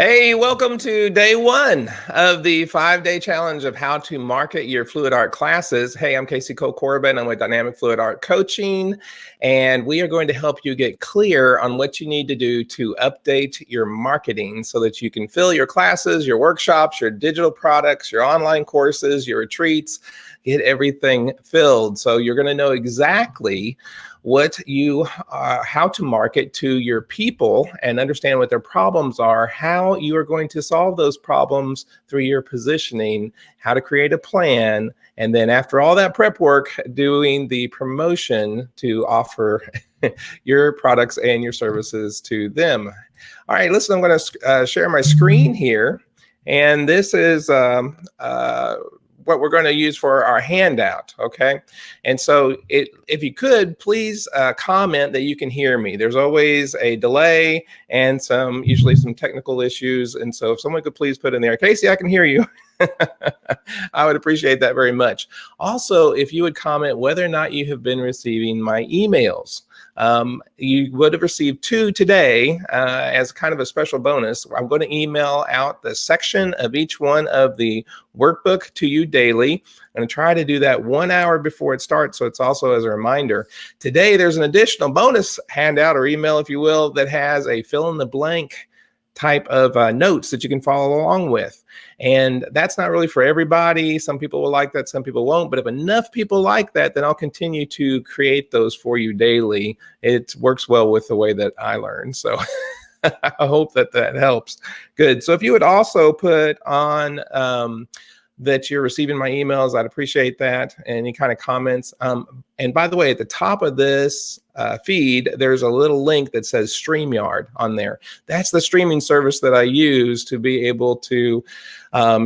Hey, welcome to day one of the 5-day challenge of how to market your fluid art classes. Hey, I'm Casey Cole-Corbin. I'm with Dynamic Fluid Art Coaching, and we are going to help you get clear on what you need to do to update your marketing so that you can fill your classes, your workshops, your digital products, your online courses, your retreats, get everything filled. So you're going to know exactly how to market to your people and understand what their problems are, how you are going to solve those problems through your positioning, how to create a plan, and then after all that prep work, doing the promotion to offer your products and your services to them. All right, listen, I'm going to share my screen here, and this is what we're going to use for our handout, okay? And so if you could, please comment that you can hear me. There's always a delay and usually some technical issues. And so if someone could please put in there, Casey, I can hear you. I would appreciate that very much. Also, if you would comment whether or not you have been receiving my emails. You would have received 2 today as kind of a special bonus. I'm going to email out the section of each one of the workbook to you daily. I'm going to try to do that 1 hour before it starts, so it's also as a reminder. Today, there's an additional bonus handout or email, if you will, that has a fill-in-the-blank type of notes that you can follow along with. And that's not really for everybody. Some people will like that, some people won't. But if enough people like that, then I'll continue to create those for you daily. It works well with the way that I learn. So I hope that helps. Good. So if you would also put on that you're receiving my emails, I'd appreciate that. Any kind of comments. And by the way, at the top of this feed, there's a little link that says StreamYard on there. That's the streaming service that I use to be able to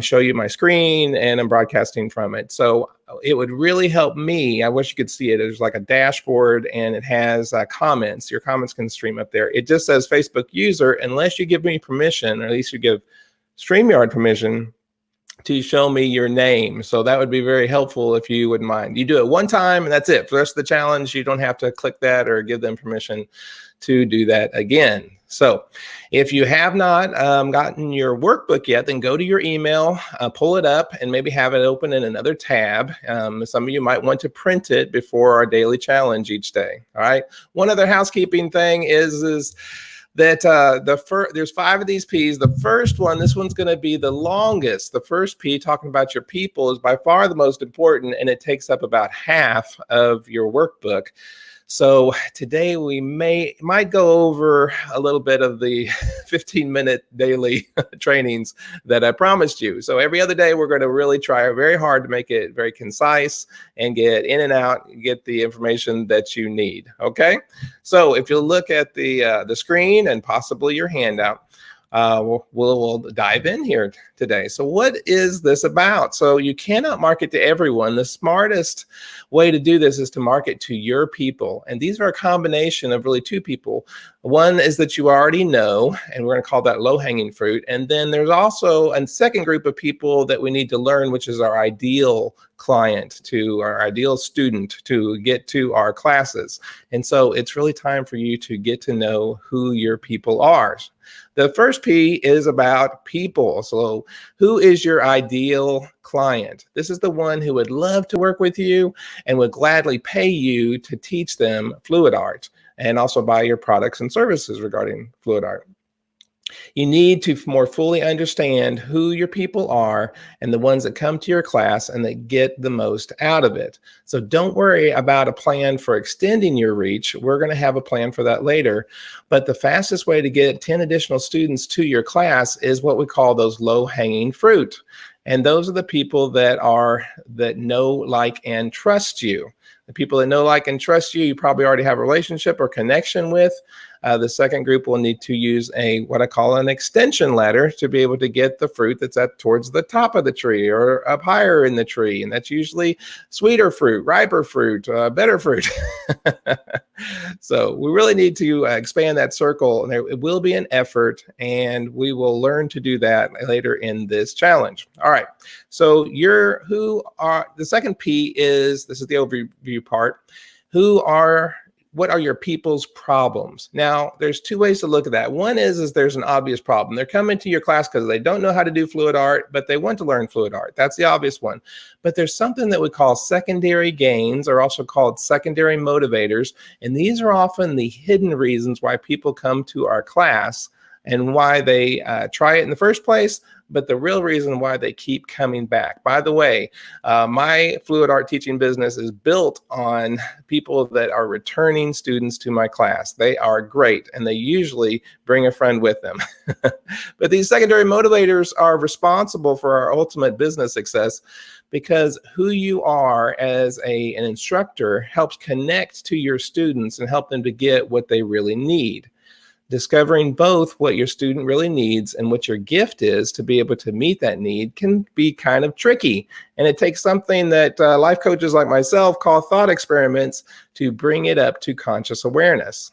show you my screen, and I'm broadcasting from it. So it would really help me. I wish you could see it. There's like a dashboard, and it has comments. Your comments can stream up there. It just says Facebook user, unless you give me permission, or at least you give StreamYard permission to show me your name. So that would be very helpful if you wouldn't mind. You do it one time and that's it. For the rest of the challenge, you don't have to click that or give them permission to do that again. So if you have not gotten your workbook yet, then go to your email, pull it up, and maybe have it open in another tab. Some of you might want to print it before our daily challenge each day. All right. One other housekeeping thing is that there's 5 of these P's. The first one, this one's going to be the longest. The first P, talking about your people, is by far the most important, and it takes up about half of your workbook. So today we might go over a little bit of the 15-minute daily trainings that I promised you. So every other day we're going to really try very hard to make it very concise and get in and out, get the information that you need. Okay. So if you look at the screen and possibly your handout, we'll dive in here today. So what is this about? So you cannot market to everyone. The smartest way to do this is to market to your people. And these are a combination of really 2 people. One is that you already know, and we're going to call that low-hanging fruit. And then there's also a second group of people that we need to learn, which is our ideal client, to our ideal student to get to our classes. And so it's really time for you to get to know who your people are. The first P is about people. So who is your ideal client? This is the one who would love to work with you and would gladly pay you to teach them fluid art and also buy your products and services regarding fluid art. You need to more fully understand who your people are and the ones that come to your class and that get the most out of it. So don't worry about a plan for extending your reach. We're going to have a plan for that later. But the fastest way to get 10 additional students to your class is what we call those low-hanging fruit. And those are the people that know, like, and trust you. The people that know, like, and trust you, you probably already have a relationship or connection with. The second group will need to use what I call an extension ladder to be able to get the fruit that's towards the top of the tree or up higher in the tree. And that's usually sweeter fruit, riper fruit, better fruit. So we really need to expand that circle. And it will be an effort, and we will learn to do that later in this challenge. All right. So the second P this is the overview part. Who are what are your people's problems? Now, there's two ways to look at that. One is there's an obvious problem. They're coming to your class because they don't know how to do fluid art, but they want to learn fluid art. That's the obvious one. But there's something that we call secondary gains, or also called secondary motivators. And these are often the hidden reasons why people come to our class and why they try it in the first place, but the real reason why they keep coming back. By the way, my fluid art teaching business is built on people that are returning students to my class. They are great, and they usually bring a friend with them. But these secondary motivators are responsible for our ultimate business success, because who you are as an instructor helps connect to your students and help them to get what they really need. Discovering both what your student really needs and what your gift is to be able to meet that need can be kind of tricky. And it takes something that life coaches like myself call thought experiments to bring it up to conscious awareness.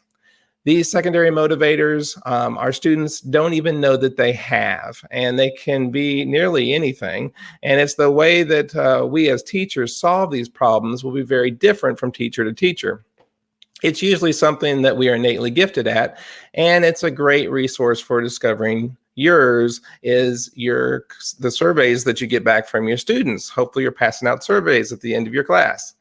These secondary motivators, our students don't even know that they have, and they can be nearly anything. And it's the way that we as teachers solve these problems will be very different from teacher to teacher. It's usually something that we are innately gifted at, and it's a great resource for discovering yours is the surveys that you get back from your students. Hopefully you're passing out surveys at the end of your class.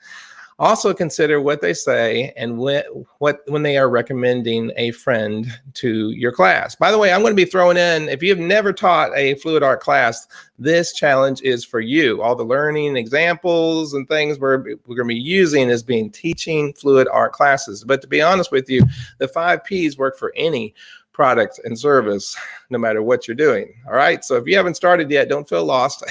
Also consider what they say and when they are recommending a friend to your class. By the way, I'm going to be throwing in, if you've never taught a fluid art class, this challenge is for you. All the learning examples and things we're going to be using is being teaching fluid art classes. But to be honest with you, the 5 Ps work for any product and service, no matter what you're doing. All right. So if you haven't started yet, don't feel lost.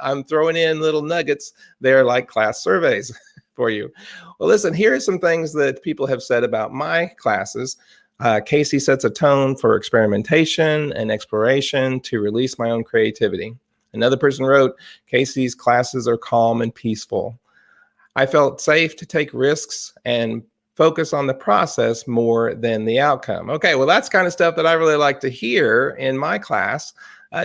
I'm throwing in little nuggets there like class surveys for you. Well, listen, here are some things that people have said about my classes. Casey sets a tone for experimentation and exploration to release my own creativity. Another person wrote, Casey's classes are calm and peaceful. I felt safe to take risks and focus on the process more than the outcome. Okay, well, that's kind of stuff that I really like to hear in my class.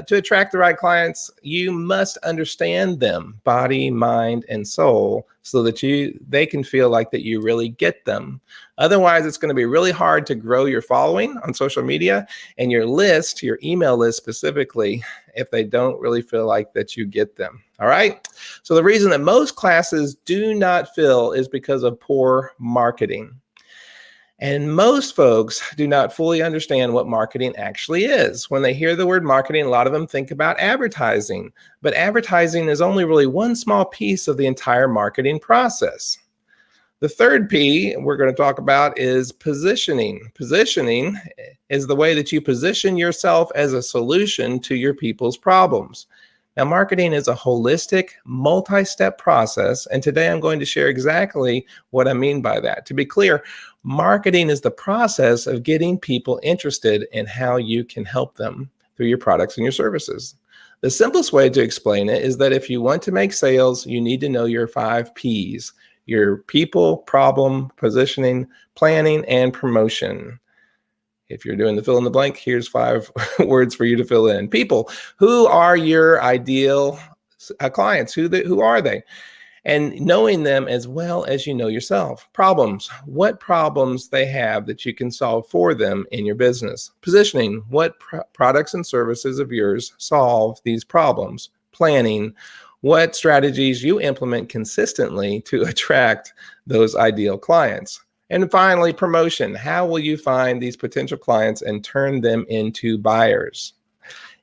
To attract the right clients, you must understand them, body, mind, and soul, so that they can feel like that you really get them. Otherwise, it's going to be really hard to grow your following on social media and your list, your email list specifically, if they don't really feel like that you get them. All right. So the reason that most classes do not fill is because of poor marketing. And most folks do not fully understand what marketing actually is. When they hear the word marketing, a lot of them think about advertising, but advertising is only really one small piece of the entire marketing process. The third P we're going to talk about is positioning. Positioning is the way that you position yourself as a solution to your people's problems. Now, marketing is a holistic, multi-step process, and today I'm going to share exactly what I mean by that. To be clear, marketing is the process of getting people interested in how you can help them through your products and your services. The simplest way to explain it is that if you want to make sales, you need to know your 5 Ps: your people, problem, positioning, planning, and promotion. If you're doing the fill in the blank, here's 5 words for you to fill in. People. Who are your ideal clients? Who are they? And knowing them as well as you know yourself. Problems. What problems they have that you can solve for them in your business. Positioning. What products and services of yours solve these problems. Planning. What strategies you implement consistently to attract those ideal clients. And finally, promotion. How will you find these potential clients and turn them into buyers?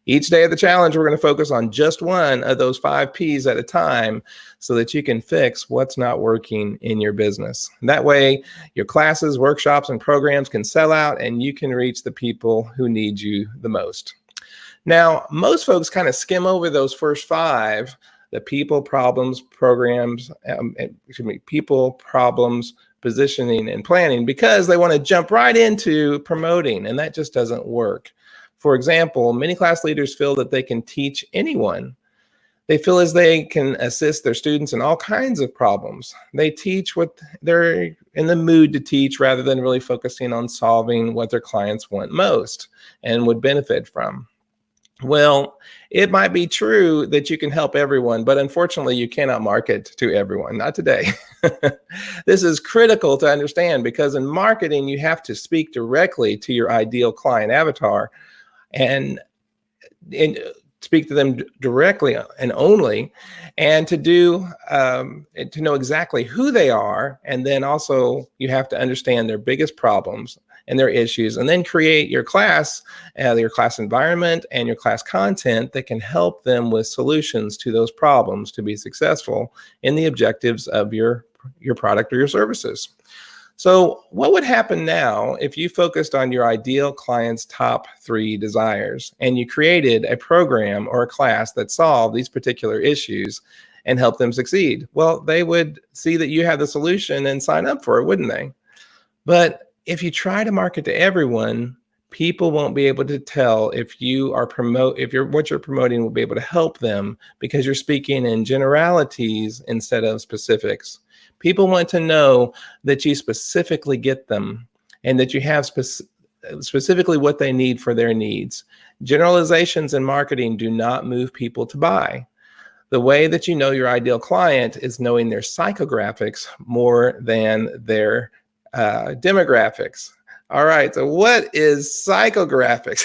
Each day of the challenge, we're going to focus on just one of those 5 Ps at a time so that you can fix what's not working in your business. And that way, your classes, workshops, and programs can sell out and you can reach the people who need you the most. Now, most folks kind of skim over those first 5, the people, problems, programs, people, problems, positioning, and planning, because they want to jump right into promoting, and that just doesn't work. For example, many class leaders feel that they can teach anyone. They feel as they can assist their students in all kinds of problems. They teach what they're in the mood to teach rather than really focusing on solving what their clients want most and would benefit from. Well, it might be true that you can help everyone, but unfortunately, you cannot market to everyone, not today. This is critical to understand because in marketing, you have to speak directly to your ideal client avatar and and speak to them directly and only, and to know exactly who they are, and then also you have to understand their biggest problems and their issues, and then create your class environment and your class content that can help them with solutions to those problems to be successful in the objectives of your product or your services. So, what would happen now if you focused on your ideal client's top 3 desires and you created a program or a class that solved these particular issues and helped them succeed? Well, they would see that you have the solution and sign up for it, wouldn't they? But if you try to market to everyone, people won't be able to tell if what you're promoting will be able to help them because you're speaking in generalities instead of specifics. People want to know that you specifically get them and that you have specifically what they need for their needs. Generalizations in marketing do not move people to buy. The way that you know your ideal client is knowing their psychographics more than their demographics. All right, so what is psychographics?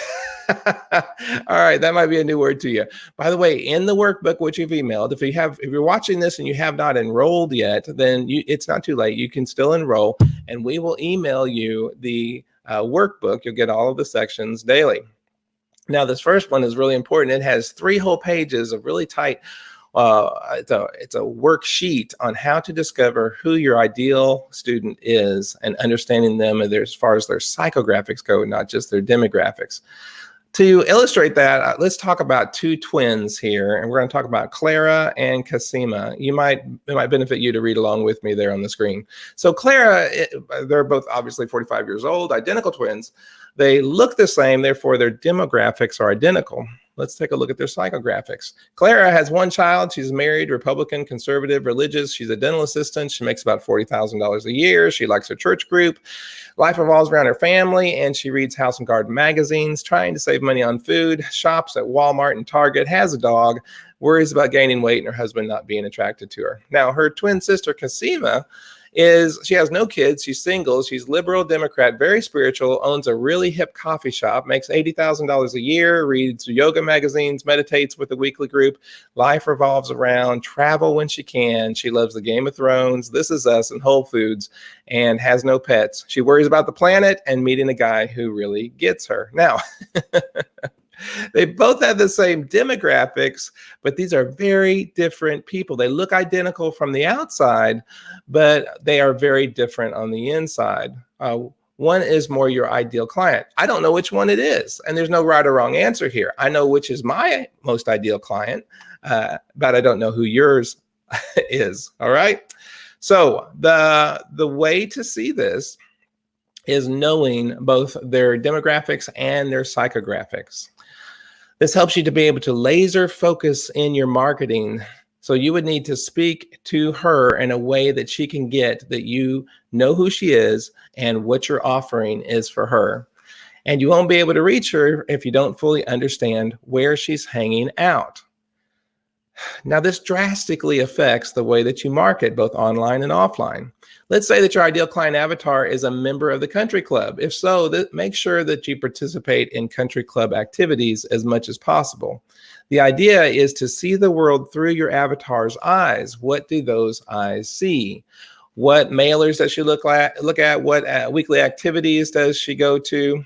All right, that might be a new word to you. By the way, in the workbook which you've emailed, if you're watching this and you have not enrolled yet, then it's not too late. You can still enroll, and we will email you the workbook. You'll get all of the sections daily. Now, this first one is really important. It has 3 whole pages of really tight. It's a worksheet on how to discover who your ideal student is and understanding them as far as their psychographics go, not just their demographics. To illustrate that, let's talk about 2 twins here, and we're going to talk about Clara and Casima. It might benefit you to read along with me there on the screen. So Clara, they're both obviously 45 years old, identical twins. They look the same, therefore their demographics are identical. Let's take a look at their psychographics. Clara has 1 child. She's married, Republican, conservative, religious. She's a dental assistant. She makes about $40,000 a year. She likes her church group. Life revolves around her family, and she reads House and Garden magazines, trying to save money on food, shops at Walmart and Target, has a dog, worries about gaining weight and her husband not being attracted to her. Now, her twin sister, Casima, she has no kids. She's single. She's liberal, Democrat, very spiritual, owns a really hip coffee shop, makes $80,000 a year, reads yoga magazines, meditates with a weekly group. Life revolves around travel when she can. She loves the Game of Thrones, This Is Us, and Whole Foods, and has no pets. She worries about the planet and meeting a guy who really gets her. Now, they both have the same demographics, but these are very different people. They look identical from the outside, but they are very different on the inside. One is more your ideal client. I don't know which one it is, and there's no right or wrong answer here. I know which is my most ideal client, but I don't know who yours is. All right. So the way to see this is knowing both their demographics and their psychographics. This helps you to be able to laser focus in your marketing. So you would need to speak to her in a way that she can get that you know who she is and what your offering is for her. And you won't be able to reach her if you don't fully understand where she's hanging out. Now, this drastically affects the way that you market both online and offline. Let's say that your ideal client avatar is a member of the country club. If so, make sure that you participate in country club activities as much as possible. The idea is to see the world through your avatar's eyes. What do those eyes see? What mailers does she look at? What weekly activities does she go to?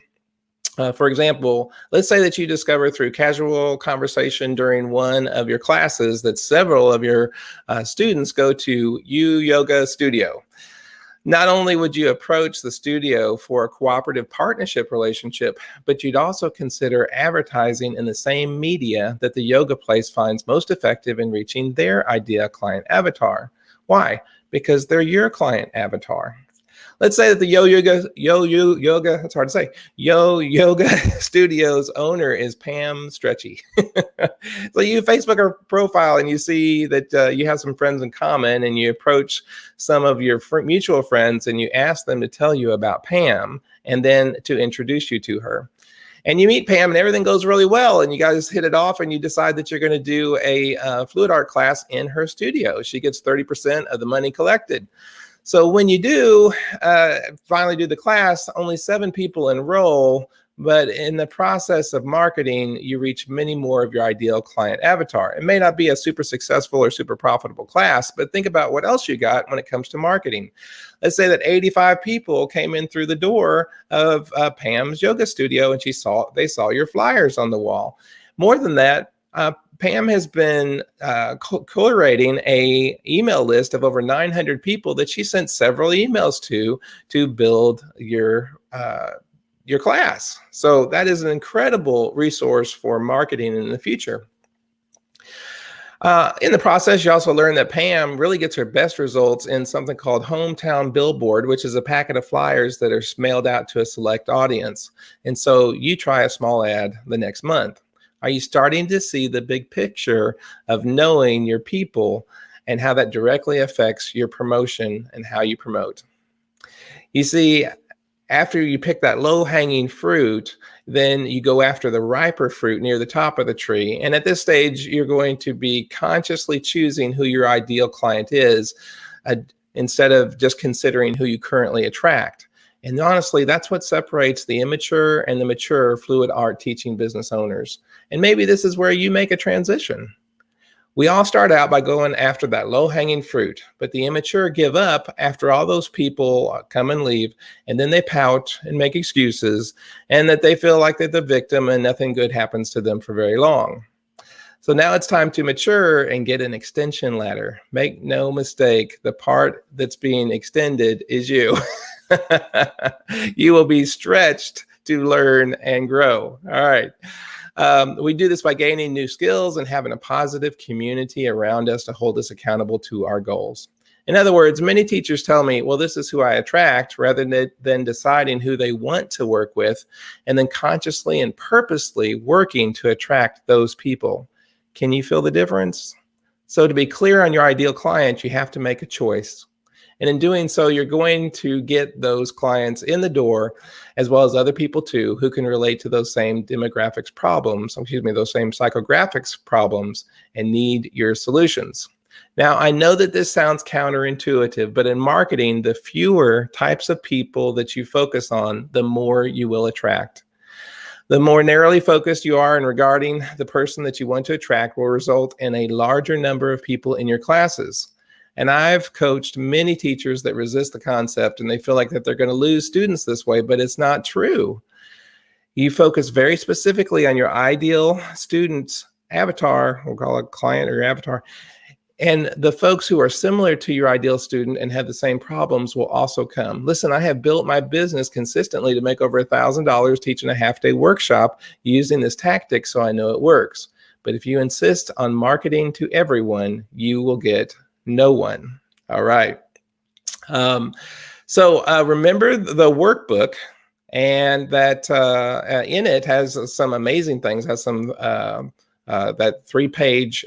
For example, let's say that you discover through casual conversation during one of your classes that several of your students go to yoga studio. Not only would you approach the studio for a cooperative partnership relationship, but you'd also consider advertising in the same media that the yoga place finds most effective in reaching their ideal client avatar. Why? Because they're your client avatar. Let's say that the Yo Yoga, it's hard to say, Yo Yoga Studios owner is Pam Stretchy. So you Facebook her profile and you see that you have some friends in common, and you approach some of your mutual friends and you ask them to tell you about Pam and then to introduce you to her. And you meet Pam and everything goes really well, and you guys hit it off, and you decide that you're going to do a fluid art class in her studio. She gets 30% of the money collected. So when you do finally do the class, only 7 people enroll, but in the process of marketing, you reach many more of your ideal client avatar. It may not be a super successful or super profitable class, but think about what else you got when it comes to marketing. Let's say that 85 people came in through the door of Pam's yoga studio, and they saw your flyers on the wall. More than that, Pam has been curating a email list of over 900 people that she sent several emails to build your class. So that is an incredible resource for marketing in the future. In the process, you also learn that Pam really gets her best results in something called Hometown Billboard, which is a packet of flyers that are mailed out to a select audience. And so you try a small ad the next month. Are you starting to see the big picture of knowing your people and how that directly affects your promotion and how you promote? You see, after you pick that low-hanging fruit, then you go after the riper fruit near the top of the tree. And at this stage, you're going to be consciously choosing who your ideal client is instead of just considering who you currently attract. And honestly, that's what separates the immature and the mature fluid art teaching business owners. And maybe this is where you make a transition. We all start out by going after that low-hanging fruit, but the immature give up after all those people come and leave, and then they pout and make excuses, and that they feel like they're the victim and nothing good happens to them for very long. So now it's time to mature and get an extension ladder. Make no mistake, the part that's being extended is you. You will be stretched to learn and grow. All right. We do this by gaining new skills and having a positive community around us to hold us accountable to our goals. In other words, many teachers tell me, well, this is who I attract, rather than deciding who they want to work with and then consciously and purposely working to attract those people. Can you feel the difference? So to be clear on your ideal client, you have to make a choice. And in doing so, you're going to get those clients in the door, as well as other people too, who can relate to those same demographics problems, those same psychographics problems, and need your solutions. Now, I know that this sounds counterintuitive, but in marketing, the fewer types of people that you focus on, the more you will attract. The more narrowly focused you are in regarding the person that you want to attract will result in a larger number of people in your classes. And I've coached many teachers that resist the concept, and they feel like that they're going to lose students this way, but it's not true. You focus very specifically on your ideal student's avatar, we'll call it client or your avatar, and the folks who are similar to your ideal student and have the same problems will also come. Listen, I have built my business consistently to make over $1,000 teaching a half-day workshop using this tactic, so I know it works. But if you insist on marketing to everyone, you will get no one. All right. So remember the workbook, and that in it has some amazing things, has some that 3-page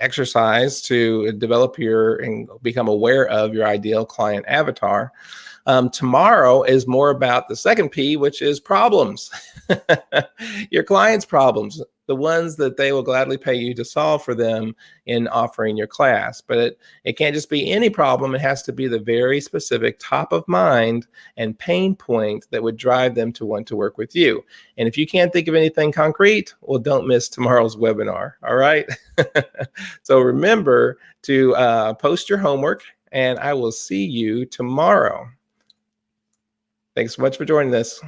exercise to develop and become aware of your ideal client avatar. Tomorrow is more about the second P, which is problems. Your clients' problems, the ones that they will gladly pay you to solve for them in offering your class. But it can't just be any problem. It has to be the very specific top of mind and pain point that would drive them to want to work with you. And if you can't think of anything concrete, well, don't miss tomorrow's webinar. All right. So remember to post your homework, and I will see you tomorrow. Thanks so much for joining us.